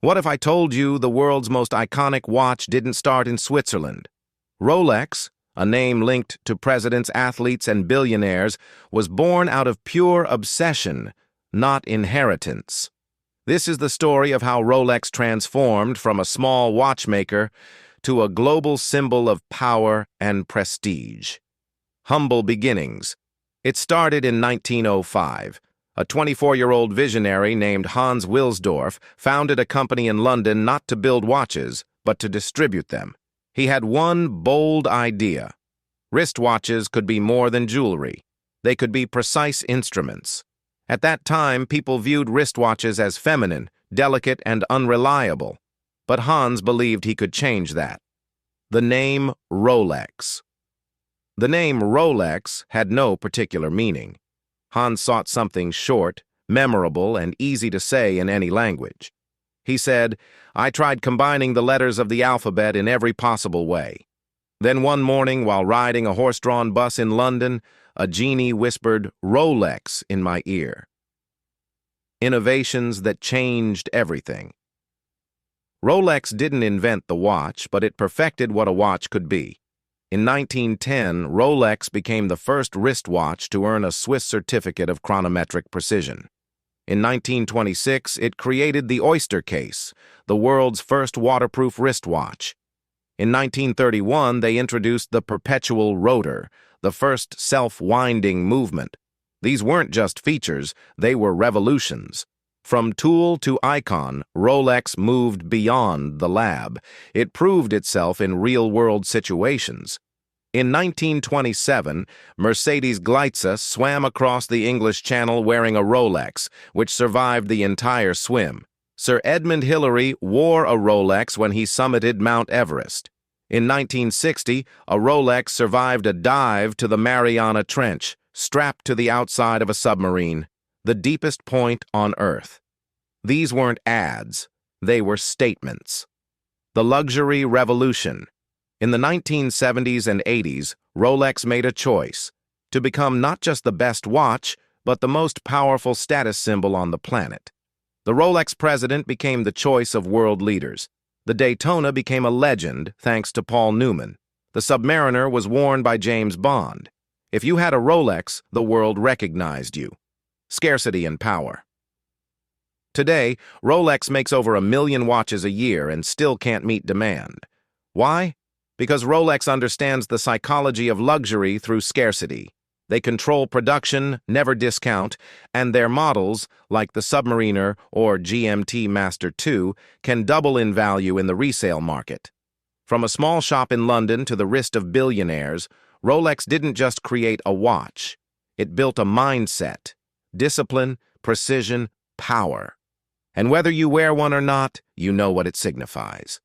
What if I told you the world's most iconic watch didn't start in Switzerland? Rolex, a name linked to presidents, athletes, and billionaires, was born out of pure obsession, not inheritance. This is the story of how Rolex transformed from a small watchmaker to a global symbol of power and prestige. Humble beginnings. It started in 1905. A 24-year-old visionary named Hans Wilsdorf founded a company in London not to build watches, but to distribute them. He had one bold idea. Wristwatches could be more than jewelry. They could be precise instruments. At that time, people viewed wristwatches as feminine, delicate, and unreliable. But Hans believed he could change that. The name Rolex. The name Rolex had no particular meaning. Hans sought something short, memorable, and easy to say in any language. He said, "I tried combining the letters of the alphabet in every possible way." Then one morning, while riding a horse-drawn bus in London, a genie whispered "Rolex" in my ear. Innovations that changed everything. Rolex didn't invent the watch, but it perfected what a watch could be. In 1910, Rolex became the first wristwatch to earn a Swiss certificate of chronometric precision. In 1926, it created the Oyster case, the world's first waterproof wristwatch. In 1931, they introduced the perpetual rotor, the first self-winding movement. These weren't just features, they were revolutions. From tool to icon, Rolex moved beyond the lab. It proved itself in real-world situations. In 1927, Mercedes Gleitze swam across the English Channel wearing a Rolex, which survived the entire swim. Sir Edmund Hillary wore a Rolex when he summited Mount Everest. In 1960, a Rolex survived a dive to the Mariana Trench, strapped to the outside of a submarine, the deepest point on Earth. These weren't ads, they were statements. The luxury revolution. In the 1970s and 80s, Rolex made a choice to become not just the best watch, but the most powerful status symbol on the planet. The Rolex president became the choice of world leaders. The Daytona became a legend thanks to Paul Newman. The Submariner was worn by James Bond. If you had a Rolex, the world recognized you. Scarcity and power. Today, Rolex makes over 1 million watches a year and still can't meet demand. Why? Because Rolex understands the psychology of luxury through scarcity. They control production, never discount, and their models, like the Submariner or GMT Master 2, can double in value in the resale market. From a small shop in London to the wrist of billionaires, Rolex didn't just create a watch. It built a mindset, discipline, precision, power. And whether you wear one or not, you know what it signifies.